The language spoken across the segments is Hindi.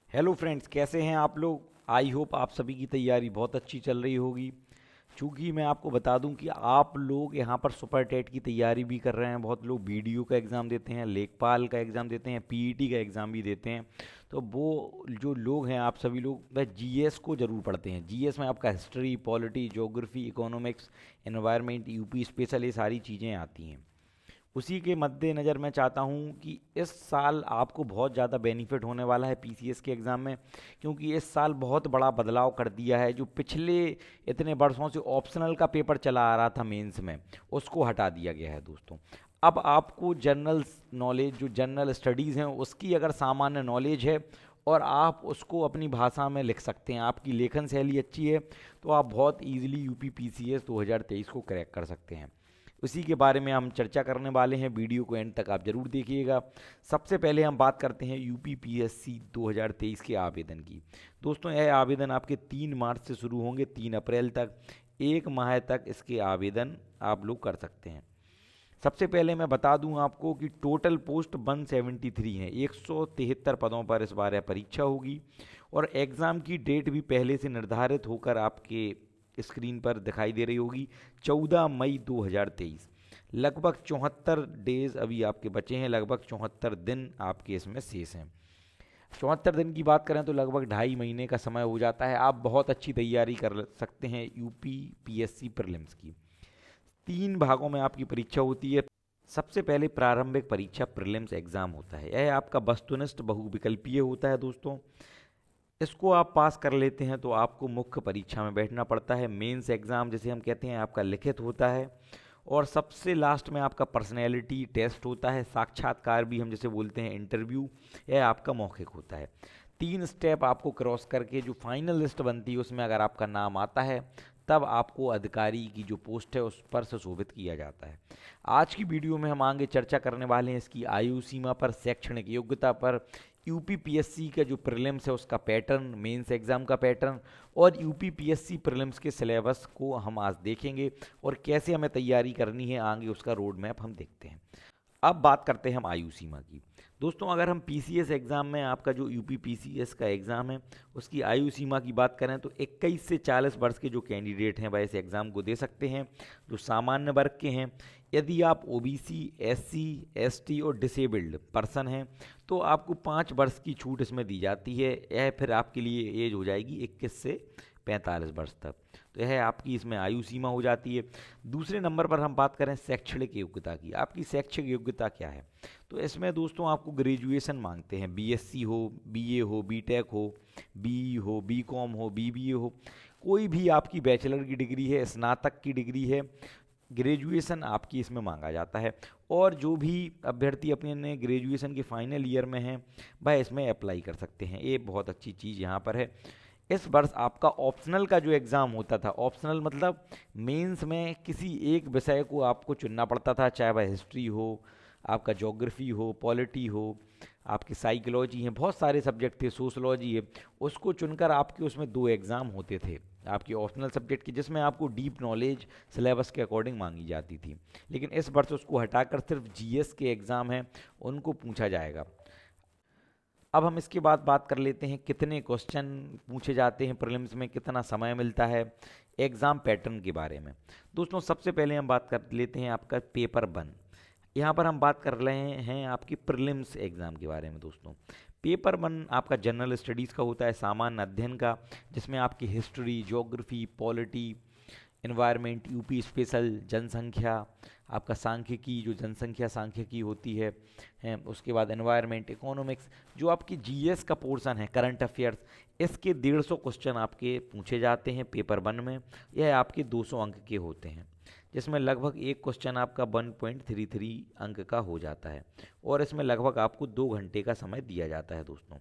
हेलो फ्रेंड्स, कैसे हैं आप लोग। आई होप आप सभी की तैयारी बहुत अच्छी चल रही होगी। चूँकि मैं आपको बता दूं कि आप लोग यहाँ पर सुपर टेट की तैयारी भी कर रहे हैं, बहुत लोग बीडीओ का एग्ज़ाम देते हैं, लेखपाल का एग्ज़ाम देते हैं, पीईटी का एग्ज़ाम भी देते हैं। तो वो जो लोग हैं, आप सभी लोग वह जीएस को ज़रूर पढ़ते हैं। जीएस में आपका history, polity, geography, economics, environment, UP special, ये सारी चीज़ें आती हैं। उसी के मद्देनज़र मैं चाहता हूँ कि इस साल आपको बहुत ज़्यादा बेनिफिट होने वाला है पीसीएस के एग्ज़ाम में, क्योंकि इस साल बहुत बड़ा बदलाव कर दिया है। जो पिछले इतने वर्षों से ऑप्शनल का पेपर चला आ रहा था मेंस में, उसको हटा दिया गया है दोस्तों। अब आपको जनरल नॉलेज, जो जनरल स्टडीज़ हैं, उसकी अगर सामान्य नॉलेज है और आप उसको अपनी भाषा में लिख सकते हैं, आपकी लेखन शैली अच्छी है, तो आप बहुत ईजिली यूपी पीसीएस 2023 को क्रैक कर सकते हैं। उसी के बारे में हम चर्चा करने वाले हैं। वीडियो को एंड तक आप जरूर देखिएगा। सबसे पहले हम बात करते हैं यूपी पीएससी 2023 के आवेदन की। दोस्तों, यह आवेदन आपके 3 मार्च से शुरू होंगे 3 अप्रैल तक। 1 माह तक इसके आवेदन आप लोग कर सकते हैं। सबसे पहले मैं बता दूं आपको कि टोटल पोस्ट 173 हैं। 173 पदों पर इस बार यह परीक्षा होगी और एग्ज़ाम की डेट भी पहले से निर्धारित होकर आपके स्क्रीन पर दिखाई दे रही होगी। 14 मई 2023। लगभग 74 डेज अभी आपके बचे हैं, लगभग 74 दिन आपके इसमें शेष हैं। 74 दिन की बात करें तो लगभग 2.5 महीने का समय हो जाता है। आप बहुत अच्छी तैयारी कर सकते हैं यूपी पीएससी प्रीलिम्स की। 3 भागों में आपकी परीक्षा होती है। सबसे पहले प्रारंभिक परीक्षा प्रीलिम्स एग्जाम होता है। यह आपका वस्तुनिष्ठ बहुविकल्पीय होता है दोस्तों। इसको आप पास कर लेते हैं तो आपको मुख्य परीक्षा में बैठना पड़ता है। मेंस एग्ज़ाम जिसे हम कहते हैं, आपका लिखित होता है। और सबसे लास्ट में आपका पर्सनैलिटी टेस्ट होता है, साक्षात्कार भी हम जिसे बोलते हैं, इंटरव्यू। यह आपका मौखिक होता है। 3 स्टेप आपको क्रॉस करके जो फाइनल लिस्ट बनती है, उसमें अगर आपका नाम आता है, तब आपको अधिकारी की जो पोस्ट है उस पर सुशोभित किया जाता है। आज की वीडियो में हम आगे चर्चा करने वाले हैं इसकी आयु सीमा पर, शैक्षणिक योग्यता पर, यूपी पीएससी का जो प्रीलिम्स है उसका पैटर्न, मेंस एग्जाम का पैटर्न, और यूपी पीएससी प्रीलिम्स के सिलेबस को हम आज देखेंगे और कैसे हमें तैयारी करनी है आगे, उसका रोड मैप हम देखते हैं। अब बात करते हैं हम आयु सीमा की। दोस्तों, अगर हम पीसीएस एग्ज़ाम में, आपका जो यूपी पीसीएस का एग्ज़ाम है, उसकी आयु सीमा की बात करें तो 21 से 40 वर्ष के जो कैंडिडेट हैं वह इस एग्ज़ाम को दे सकते हैं, जो सामान्य वर्ग के हैं। यदि आप ओबीसी, एससी, एसटी और डिसेबल्ड पर्सन हैं तो आपको 5 वर्ष की छूट इसमें दी जाती है। यह फिर आपके लिए एज हो जाएगी 21 से 45 वर्ष तक। तो यह आपकी इसमें आयु सीमा हो जाती है। दूसरे नंबर पर हम बात करें शैक्षणिक योग्यता की। आपकी शैक्षिक योग्यता क्या है? तो इसमें दोस्तों आपको ग्रेजुएशन मांगते हैं। बीएससी हो, बीए हो, बीटेक हो, बीई हो, बीकॉम हो, बीबीए हो, कोई भी आपकी बैचलर की डिग्री है, स्नातक की डिग्री है, ग्रेजुएशन आपकी इसमें मांगा जाता है। और जो भी अभ्यर्थी अपने ग्रेजुएशन के फाइनल ईयर में हैं, वह इसमें अप्लाई कर सकते हैं। ये बहुत अच्छी चीज़ यहाँ पर है। इस वर्ष आपका ऑप्शनल का जो एग्ज़ाम होता था, ऑप्शनल मतलब मेंस में किसी एक विषय को आपको चुनना पड़ता था, चाहे वह हिस्ट्री हो, आपका ज्योग्राफी हो, पॉलिटी हो, आपकी साइकोलॉजी है, बहुत सारे सब्जेक्ट थे, सोशलॉजी है। उसको चुनकर आपके उसमें 2 एग्ज़ाम होते थे आपके ऑप्शनल सब्जेक्ट की, जिसमें आपको डीप नॉलेज सिलेबस के अकॉर्डिंग मांगी जाती थी। लेकिन इस वर्ष उसको हटाकर सिर्फ जीएस के एग्ज़ाम हैं, उनको पूछा जाएगा। अब हम इसके बाद बात कर लेते हैं कितने क्वेश्चन पूछे जाते हैं प्रीलिम्स में, कितना समय मिलता है, एग्ज़ाम पैटर्न के बारे में। दोस्तों, सबसे पहले हम बात कर लेते हैं आपका पेपर 1। यहाँ पर हम बात कर रहे हैं आपकी प्रीलिम्स एग्ज़ाम के बारे में। दोस्तों, पेपर 1 आपका जनरल स्टडीज़ का होता है, सामान्य अध्ययन का, जिसमें आपकी history, geography, polity, environment, UP special, जनसंख्या, आपका सांख्यिकी, जो जनसंख्या सांख्यिकी होती है, उसके बाद एनवायरनमेंट, इकोनॉमिक्स, जो आपकी जीएस का पोर्शन है, करंट अफेयर्स, इसके 150 क्वेश्चन आपके पूछे जाते हैं पेपर 1 में। यह आपके 200 अंक के होते हैं, जिसमें लगभग एक क्वेश्चन आपका 1.33 अंक का हो जाता है और इसमें लगभग आपको 2 घंटे का समय दिया जाता है दोस्तों।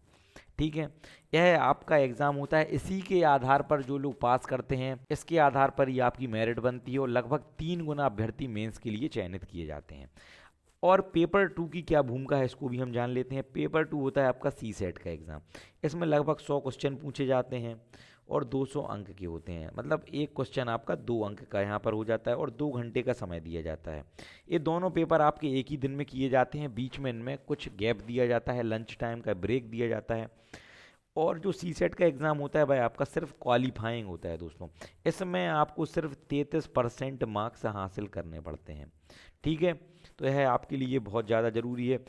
ठीक है, यह आपका एग्ज़ाम होता है। इसी के आधार पर जो लोग पास करते हैं, इसके आधार पर ही आपकी मेरिट बनती है और लगभग 3 गुना अभ्यर्थी मेंस के लिए चयनित किए जाते हैं। और पेपर 2 की क्या भूमिका है, इसको भी हम जान लेते हैं। पेपर 2 होता है आपका सी सेट का एग्ज़ाम। इसमें लगभग 100 क्वेश्चन पूछे जाते हैं और 200 अंक के होते हैं। मतलब एक क्वेश्चन आपका 2 अंक का यहाँ पर हो जाता है और 2 घंटे का समय दिया जाता है। ये दोनों पेपर आपके एक ही दिन में किए जाते हैं, बीच में इनमें कुछ गैप दिया जाता है, लंच टाइम का ब्रेक दिया जाता है। और जो सी सेट का एग्ज़ाम होता है भाई आपका सिर्फ क्वालिफाइंग होता है दोस्तों। इसमें आपको सिर्फ 33% मार्क्स हासिल करने पड़ते हैं। ठीक है, तो यह आपके लिए बहुत ज़्यादा ज़रूरी है।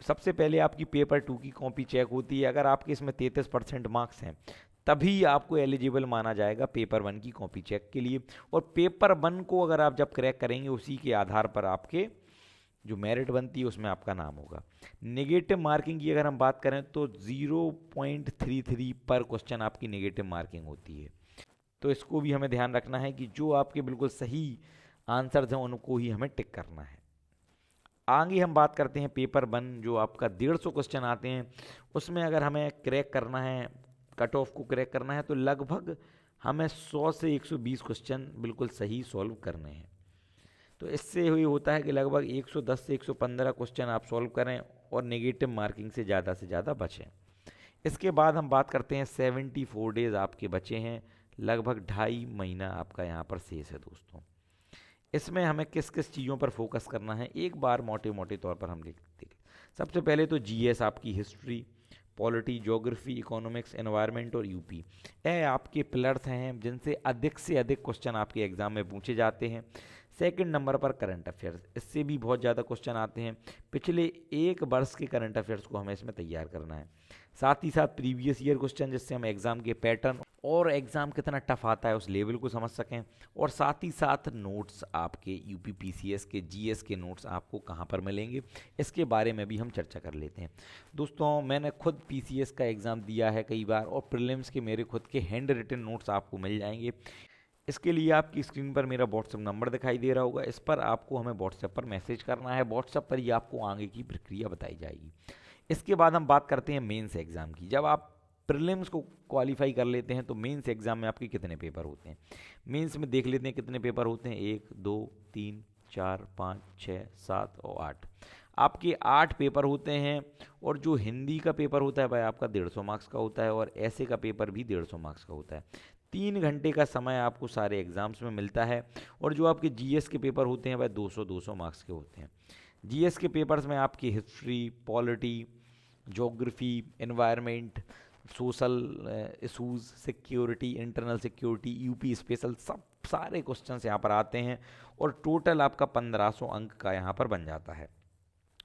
सबसे पहले आपकी पेपर 2 की कॉपी चेक होती है। अगर आपके इसमें 33% मार्क्स हैं तभी आपको एलिजिबल माना जाएगा पेपर 1 की कॉपी चेक के लिए। और पेपर 1 को अगर आप जब क्रैक करेंगे उसी के आधार पर आपके जो मेरिट बनती है उसमें आपका नाम होगा। नेगेटिव मार्किंग की अगर हम बात करें तो 0.33 पर क्वेश्चन आपकी नेगेटिव मार्किंग होती है। तो इसको भी हमें ध्यान रखना है कि जो आपके बिल्कुल सही आंसर्स हैं उनको ही हमें टिक करना है। आगे हम बात करते हैं पेपर 1 जो आपका 150 क्वेश्चन आते हैं, उसमें अगर हमें क्रैक करना है, कट ऑफ को क्रैक करना है तो लगभग हमें 100 से 120 क्वेश्चन बिल्कुल सही सॉल्व करने हैं। तो इससे ये होता है कि लगभग 110 से 115 क्वेश्चन आप सॉल्व करें और नेगेटिव मार्किंग से ज़्यादा बचें। इसके बाद हम बात करते हैं 74 डेज आपके बचे हैं, लगभग 2.5 महीना आपका यहाँ पर शेष है दोस्तों। इसमें हमें किस किस चीज़ों पर फोकस करना है एक बार मोटे मोटे तौर पर हम देखते हैं। सबसे पहले तो जीएस आपकी history, polity, geography, economics, environment और यूपी, यह आपके पिलर्स हैं जिनसे अधिक से अधिक क्वेश्चन आपके एग्जाम में पूछे जाते हैं। सेकंड नंबर पर करंट अफेयर्स, इससे भी बहुत ज़्यादा क्वेश्चन आते हैं। पिछले एक वर्ष के करंट अफेयर्स को हमें इसमें तैयार करना है। साथ ही साथ प्रीवियस ईयर क्वेश्चन, जिससे हम एग्ज़ाम के पैटर्न और एग्ज़ाम कितना टफ आता है उस लेवल को समझ सकें। और साथ ही साथ नोट्स आपके यूपी पीसीएस के जीएस के नोट्स आपको कहाँ पर मिलेंगे इसके बारे में भी हम चर्चा कर लेते हैं। दोस्तों मैंने खुद पीसीएस का एग्ज़ाम दिया है कई बार और प्रीलिम्स के मेरे खुद के हैंड रिटन नोट्स आपको मिल जाएंगे। इसके लिए आपकी स्क्रीन पर मेरा व्हाट्सएप नंबर दिखाई दे रहा होगा, इस पर आपको हमें व्हाट्सएप पर मैसेज करना है। व्हाट्सएप पर ही आपको आगे की प्रक्रिया बताई जाएगी। इसके बाद हम बात करते हैं मेंस एग्ज़ाम की। जब आप प्रीलिम्स को क्वालिफाई कर लेते हैं तो मेंस एग्ज़ाम में आपके कितने पेपर होते हैं। मेंस में देख लेते हैं कितने पेपर होते हैं, 1 2 3 4 5 6 7 और 8। आपके 8 पेपर होते हैं। और जो हिंदी का पेपर होता है भाई आपका 150 मार्क्स का होता है और ऐसे का पेपर भी 150 मार्क्स का होता है। 3 घंटे का समय आपको सारे एग्ज़ाम्स में मिलता है। और जो आपके जीएस के पेपर होते हैं वह 200 मार्क्स के होते हैं। जीएस के पेपर्स में आपकी history, polity, geography, environment, social issues, security, internal security, UP special, सब सारे क्वेश्चंस यहाँ पर आते हैं। और टोटल आपका 1500 अंक का यहाँ पर बन जाता है।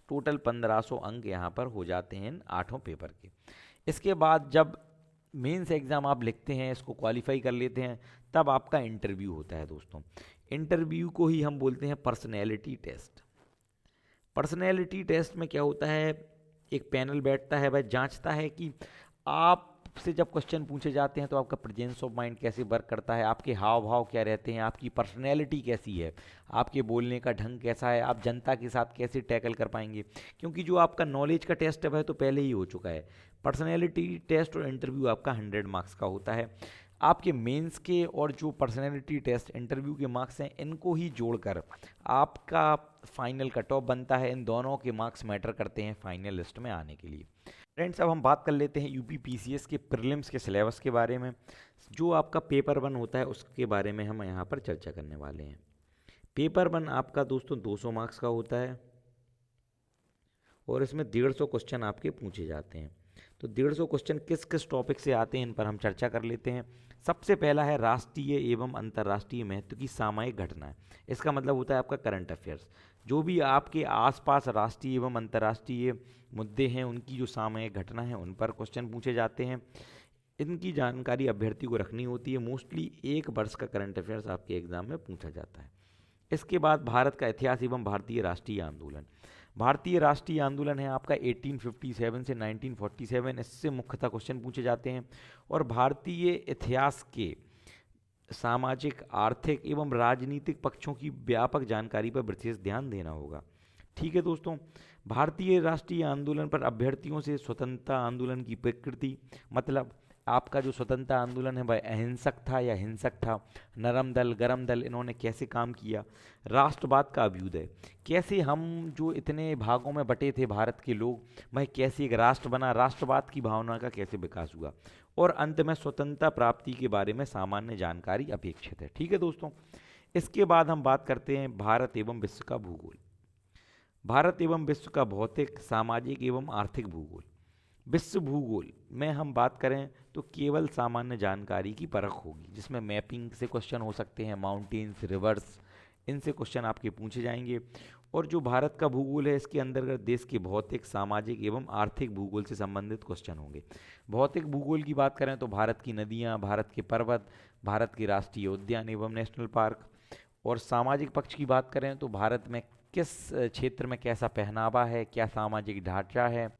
टोटल 1500 अंक यहाँ पर हो जाते हैं इन 8 पेपर के। इसके बाद जब मेंस एग्ज़ाम आप लिखते हैं, इसको क्वालिफाई कर लेते हैं, तब आपका इंटरव्यू होता है दोस्तों। इंटरव्यू को ही हम बोलते हैं पर्सनैलिटी टेस्ट। पर्सनैलिटी टेस्ट में क्या होता है, एक पैनल बैठता है, वह जांचता है कि आपसे जब क्वेश्चन पूछे जाते हैं तो आपका प्रेजेंस ऑफ माइंड कैसे वर्क करता है, आपके हाव भाव क्या रहते हैं, आपकी पर्सनैलिटी कैसी है, आपके बोलने का ढंग कैसा है, आप जनता के साथ कैसे टैकल कर पाएंगे। क्योंकि जो आपका नॉलेज का टेस्ट है वह तो पहले ही हो चुका है। पर्सनैलिटी टेस्ट और इंटरव्यू आपका 100 मार्क्स का होता है। आपके मेंस के और जो पर्सनैलिटी टेस्ट इंटरव्यू के मार्क्स हैं इनको ही जोड़कर आपका फाइनल कट ऑफ बनता है। इन दोनों के मार्क्स मैटर करते हैं फाइनल लिस्ट में आने के लिए। फ्रेंड्स अब हम बात कर लेते हैं यूपी पीसीएस के प्रीलिम्स के सिलेबस के बारे में। जो आपका पेपर 1 होता है उसके बारे में हम यहाँ पर चर्चा करने वाले हैं। पेपर 1 आपका दोस्तों 200 मार्क्स का होता है और इसमें 150 क्वेश्चन आपके पूछे जाते हैं। तो 150 क्वेश्चन किस किस टॉपिक से आते हैं इन पर हम चर्चा कर लेते हैं। सबसे पहला है राष्ट्रीय एवं अंतर्राष्ट्रीय महत्व की सामयिक घटनाएं। इसका मतलब होता है आपका करंट अफेयर्स। जो भी आपके आसपास राष्ट्रीय एवं अंतर्राष्ट्रीय मुद्दे हैं उनकी जो सामयिक घटना है उन पर क्वेश्चन पूछे जाते हैं। इनकी जानकारी अभ्यर्थी को रखनी होती है। मोस्टली 1 वर्ष का करंट अफेयर्स आपके एग्जाम में पूछा जाता है। इसके बाद भारत का इतिहास एवं भारतीय राष्ट्रीय आंदोलन। भारतीय राष्ट्रीय आंदोलन है आपका 1857 से 1947, इससे मुख्यतः क्वेश्चन पूछे जाते हैं। और भारतीय इतिहास के सामाजिक, आर्थिक एवं राजनीतिक पक्षों की व्यापक जानकारी पर विशेष ध्यान देना होगा। ठीक है दोस्तों, भारतीय राष्ट्रीय आंदोलन पर अभ्यर्थियों से स्वतंत्रता आंदोलन की प्रकृति, मतलब आपका जो स्वतंत्रता आंदोलन है वह अहिंसक था या हिंसक था, नरम दल गरम दल इन्होंने कैसे काम किया, राष्ट्रवाद का अभ्युदय, कैसे हम जो इतने भागों में बटे थे भारत के लोग, वह कैसे एक राष्ट्र बना, राष्ट्रवाद की भावना का कैसे विकास हुआ, और अंत में स्वतंत्रता प्राप्ति के बारे में सामान्य जानकारी अपेक्षित है। ठीक है दोस्तों, इसके बाद हम बात करते हैं भारत एवं विश्व का भूगोल। भारत एवं विश्व का भौतिक, सामाजिक एवं आर्थिक भूगोल। विश्व भूगोल में हम बात करें तो केवल सामान्य जानकारी की परख होगी, जिसमें मैपिंग से क्वेश्चन हो सकते हैं, माउंटेन्स, रिवर्स, इनसे क्वेश्चन आपके पूछे जाएंगे। और जो भारत का भूगोल है, इसके अंतर्गत देश के भौतिक, सामाजिक एवं आर्थिक भूगोल से संबंधित क्वेश्चन होंगे। भौतिक भूगोल की बात करें तो भारत की नदियाँ, भारत के पर्वत, भारत के राष्ट्रीय उद्यान एवं नेशनल पार्क। और सामाजिक पक्ष की बात करें तो भारत में किस क्षेत्र में कैसा पहनावा है, क्या सामाजिक ढांचा है,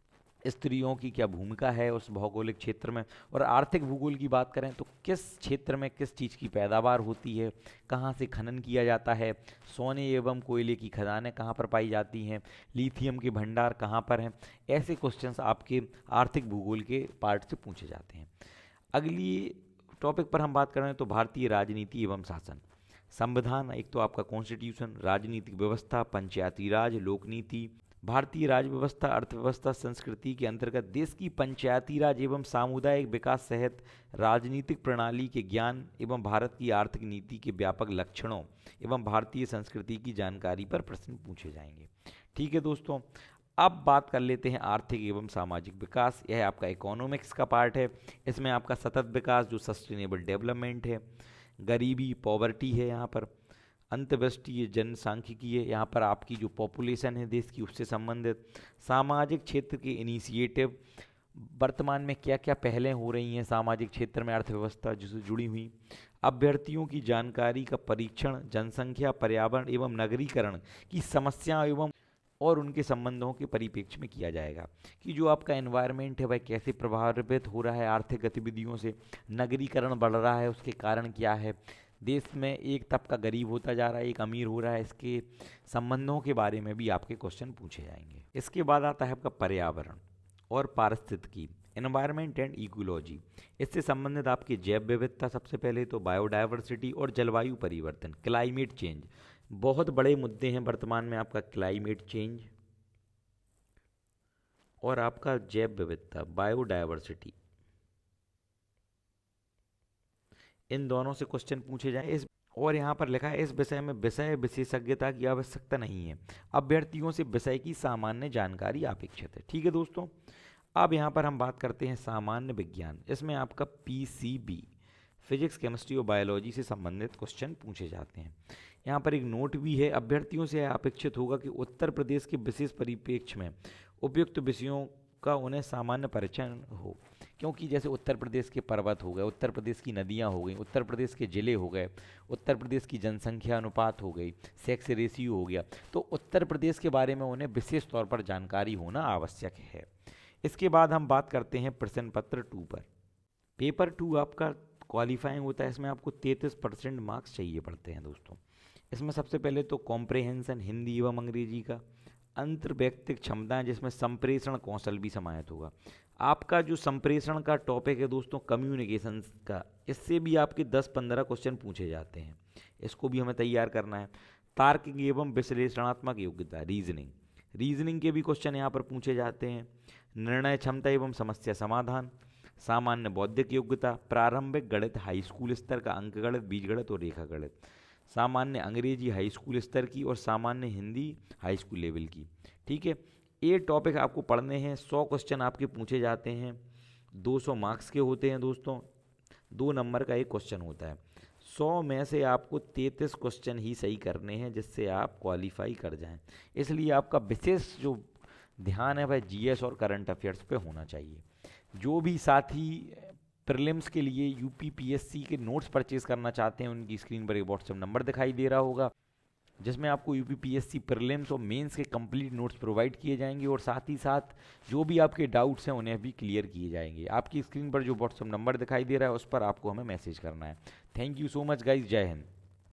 स्त्रियों की क्या भूमिका है उस भौगोलिक क्षेत्र में। और आर्थिक भूगोल की बात करें तो किस क्षेत्र में किस चीज़ की पैदावार होती है, कहाँ से खनन किया जाता है, सोने एवं कोयले की खदानें कहाँ पर पाई जाती हैं, लिथियम के भंडार कहाँ पर हैं। ऐसे क्वेश्चंस आपके आर्थिक भूगोल के पार्ट से पूछे जाते हैं। अगली टॉपिक पर हम बात कर रहे हैं तो भारतीय राजनीति एवं शासन। संविधान, एक तो आपका कॉन्स्टिट्यूशन, राजनीतिक व्यवस्था, पंचायती राज, लोक नीति। भारतीय राज व्यवस्था, अर्थव्यवस्था, संस्कृति के अंतर्गत देश की पंचायती राज एवं सामुदायिक विकास सहित राजनीतिक प्रणाली के ज्ञान एवं भारत की आर्थिक नीति के व्यापक लक्षणों एवं भारतीय संस्कृति की जानकारी पर प्रश्न पूछे जाएंगे। ठीक है दोस्तों, अब बात कर लेते हैं आर्थिक एवं सामाजिक विकास। यह आपका इकोनॉमिक्स का पार्ट है। इसमें आपका सतत विकास जो सस्टेनेबल डेवलपमेंट है, गरीबी, पॉवर्टी है, यहाँ पर अंतर्वृष्टि, जनसांख्यिकी है, यहाँ पर आपकी जो पॉपुलेशन है देश की उससे संबंधित, सामाजिक क्षेत्र के इनिशिएटिव, वर्तमान में क्या क्या पहलें हो रही हैं सामाजिक क्षेत्र में, अर्थव्यवस्था जिससे जुड़ी हुई, अभ्यर्थियों की जानकारी का परीक्षण, जनसंख्या, पर्यावरण एवं नगरीकरण की समस्या एवं और उनके संबंधों के परिप्रेक्ष्य में किया जाएगा कि जो आपका एनवायरनमेंट है वह कैसे प्रभावित हो रहा है आर्थिक गतिविधियों से, नगरीकरण बढ़ रहा है उसके कारण क्या है, देश में एक तबका गरीब होता जा रहा है, एक अमीर हो रहा है, इसके संबंधों के बारे में भी आपके क्वेश्चन पूछे जाएंगे। इसके बाद आता है आपका पर्यावरण और पारिस्थितिकी, एनवायरनमेंट एंड इकोलॉजी। इससे संबंधित आपकी जैव विविधता, सबसे पहले तो बायोडायवर्सिटी, और जलवायु परिवर्तन, क्लाइमेट चेंज। बहुत बड़े मुद्दे हैं वर्तमान में आपका क्लाइमेट चेंज और आपका जैव विविधता, बायोडायवर्सिटी, इन दोनों से क्वेश्चन पूछे जाए। इस और यहाँ पर लिखा है इस विषय में विषय विशेषज्ञता की आवश्यकता नहीं है, अभ्यर्थियों से विषय की सामान्य जानकारी अपेक्षित है। ठीक है दोस्तों, अब यहाँ पर हम बात करते हैं सामान्य विज्ञान। इसमें आपका पीसीबी, फिजिक्स, केमिस्ट्री और बायोलॉजी से संबंधित क्वेश्चन पूछे जाते हैं। यहाँ पर एक नोट भी है, अभ्यर्थियों से अपेक्षित होगा कि उत्तर प्रदेश के विशेष परिप्रेक्ष्य में उपयुक्त विषयों का उन्हें सामान्य परिचय हो, क्योंकि जैसे उत्तर प्रदेश के पर्वत हो गए, उत्तर प्रदेश की नदियाँ हो गई, उत्तर प्रदेश के ज़िले हो गए, उत्तर प्रदेश की जनसंख्या अनुपात हो गई, सेक्स रेशियो हो गया, तो उत्तर प्रदेश के बारे में उन्हें विशेष तौर पर जानकारी होना आवश्यक है। इसके बाद हम बात करते हैं प्रश्न पत्र 2 पर। पेपर 2 आपका क्वालिफाइंग होता है, इसमें आपको 33% मार्क्स चाहिए पड़ते हैं दोस्तों। इसमें सबसे पहले तो कॉम्प्रहेंशन, हिंदी एवं अंग्रेजी का, अंतर्वैयक्तिक क्षमताएं जिसमें संप्रेषण कौशल भी समाहित होगा। आपका जो संप्रेषण का टॉपिक है दोस्तों, कम्युनिकेशन का, इससे भी आपके 10-15 क्वेश्चन पूछे जाते हैं, इसको भी हमें तैयार करना है। तार्किक एवं विश्लेषणात्मक योग्यता, रीजनिंग के भी क्वेश्चन यहाँ पर पूछे जाते हैं। निर्णय क्षमता एवं समस्या समाधान, सामान्य बौद्धिक योग्यता, प्रारंभिक गणित हाई स्कूल स्तर का, अंक गणित, बीजगणित और रेखा गणित, सामान्य अंग्रेजी हाई स्कूल स्तर की और सामान्य हिंदी हाई स्कूल लेवल की। ठीक है, ये टॉपिक आपको पढ़ने हैं। 100 क्वेश्चन आपके पूछे जाते हैं, 200 मार्क्स के होते हैं दोस्तों, 2 नंबर का एक क्वेश्चन होता है। 100 में से आपको 33 क्वेश्चन ही सही करने हैं जिससे आप क्वालिफाई कर जाएं। इसलिए आपका विशेष जो ध्यान है वह जीएस और करंट अफेयर्स पे होना चाहिए। जो भी साथी प्रीलिम्स के लिए यूपीपीएससी के नोट्स परचेज करना चाहते हैं, उनकी स्क्रीन पर एक व्हाट्सएप नंबर दिखाई दे रहा होगा जिसमें आपको यूपीपीएससी प्रीलिम्स और मेंस के कंप्लीट नोट्स प्रोवाइड किए जाएंगे और साथ ही साथ जो भी आपके डाउट्स हैं उन्हें भी क्लियर किए जाएंगे। आपकी स्क्रीन पर जो व्हाट्सएप नंबर दिखाई दे रहा है उस पर आपको हमें मैसेज करना है। Thank you so much guys, जय हिंद।